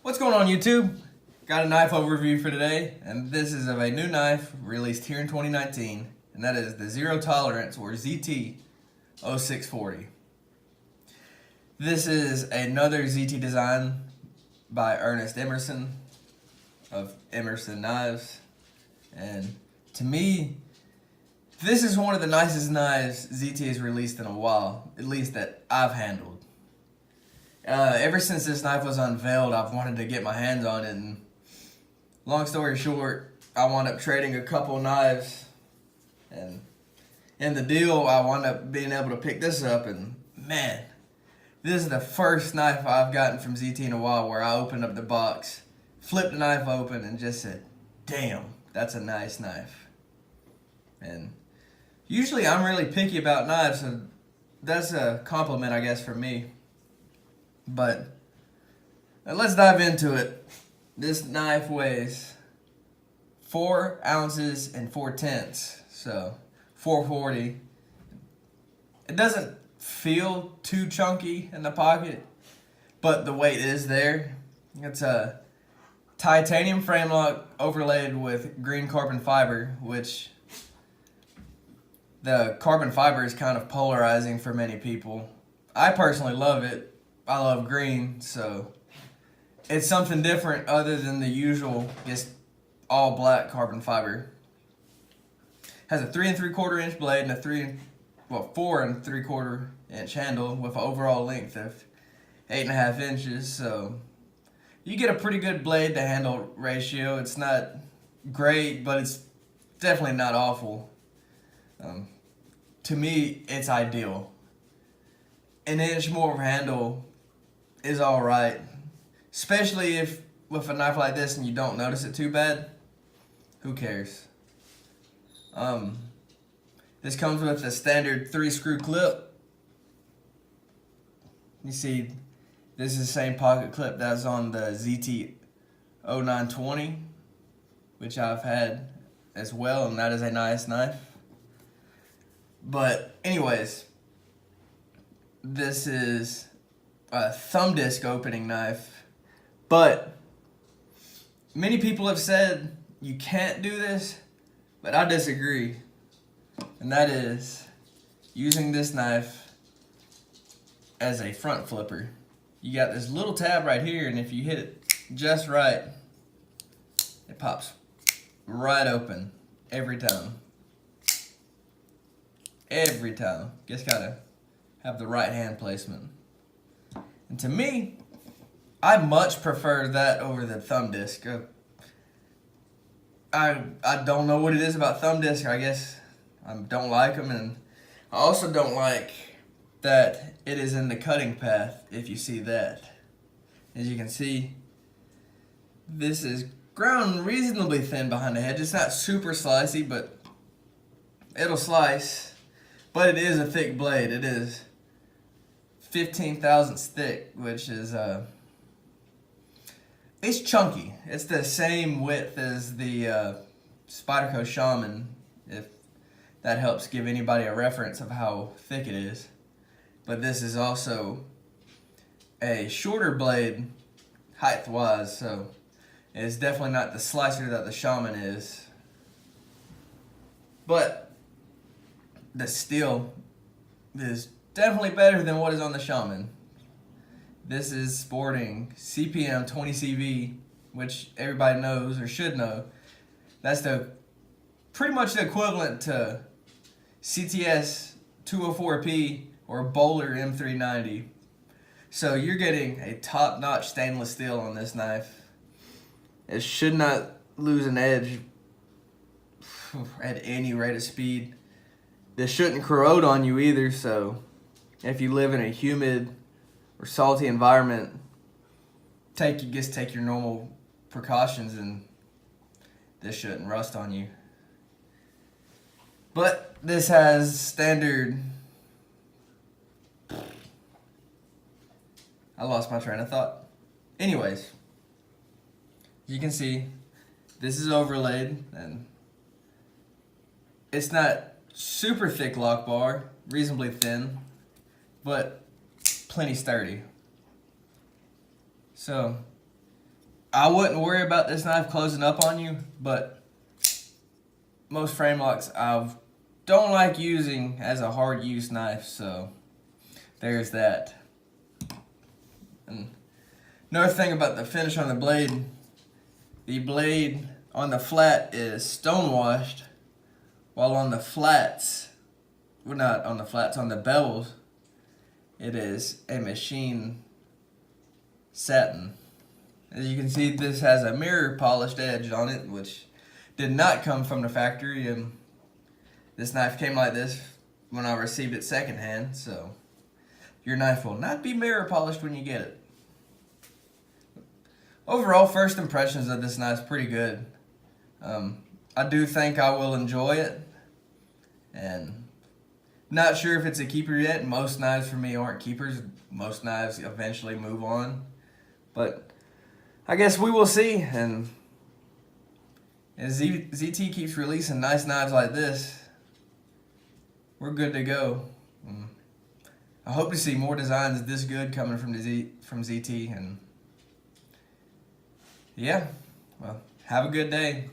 What's going on, YouTube? Got a knife overview for today, and this is of a new knife released here in 2019, and that is the Zero Tolerance, or ZT 0640. This is another ZT design by Ernest Emerson of Emerson Knives, and to me, this is one of the nicest knives ZT has released in a while, at least that I've handled. Ever since this knife was unveiled, I've wanted to get my hands on it, and long story short, I wound up trading a couple knives, and in the deal, I wound up being able to pick this up, and man, this is the first knife I've gotten from ZT in a while where I opened up the box, flipped the knife open, and just said, damn, that's a nice knife. And usually I'm really picky about knives, so that's a compliment, I guess, for me. But let's dive into it. This knife weighs 4 ounces and 4/10, so 440. It doesn't feel too chunky in the pocket, but the weight is there. It's a titanium frame lock overlaid with green carbon fiber, which the carbon fiber is kind of polarizing for many people. I personally love it. I love green, so it's something different other than the usual, just all black carbon fiber. Has a 3 3/4 inch blade and a 4 3/4 inch handle with an overall length of 8.5 inches. So you get a pretty good blade to handle ratio. It's not great, but it's definitely not awful. To me, it's ideal. An inch more of handle is all right, especially if with a knife like this and you don't notice it too bad. Who cares? This comes with a standard 3-screw clip. You see, this is the same pocket clip that's on the ZT 0920, which I've had as well, and that is a nice knife. But anyways, this is a thumb disc opening knife, but many people have said you can't do this, but I disagree, and that is using this knife as a front flipper. You got this little tab right here, and if you hit it just right, it pops right open every time. Every time. Just gotta have the right hand placement. And to me, I much prefer that over the thumb disc. I don't know what it is about thumb disc. I guess I don't like them, and I also don't like that it is in the cutting path, if you see that. As you can see, this is ground reasonably thin behind the edge. It's not super slicey, but it'll slice. But it is a thick blade. It is 15 thousandths thick, which is it's chunky. It's the same width as the Spyderco Shaman, if that helps give anybody a reference of how thick it is. But this is also a shorter blade height-wise, so it's definitely not the slicer that the Shaman is. But the steel is definitely better than what is on the Shaman. This is sporting CPM 20CV, which everybody knows or should know. That's pretty much the equivalent to CTS 204P or Bowler M390. So you're getting a top-notch stainless steel on this knife. It should not lose an edge at any rate of speed. This shouldn't corrode on you either, so if you live in a humid or salty environment, just take your normal precautions, and this shouldn't rust on you. But this has standard... I lost my train of thought. Anyways, as you can see, this is overlaid, and it's not super thick lock bar, reasonably thin, but plenty sturdy. So I wouldn't worry about this knife closing up on you, but most frame locks I don't like using as a hard use knife, so there's that. And another thing about the finish on the blade on the flat is stone washed, while on the flats, well, not on the flats, on the bevels, it is a machine satin. As you can see, this has a mirror polished edge on it, which did not come from the factory. This knife came like this when I received it secondhand, so your knife will not be mirror polished when you get it. Overall, first impressions of this knife is pretty good. I do think I will enjoy it, and not sure if it's a keeper yet. Most knives for me aren't keepers. Most knives eventually move on, but I guess we will see. And as ZT keeps releasing nice knives like this, we're good to go. I hope to see more designs this good coming from ZT. And yeah, well, have a good day.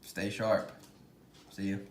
Stay sharp. See you.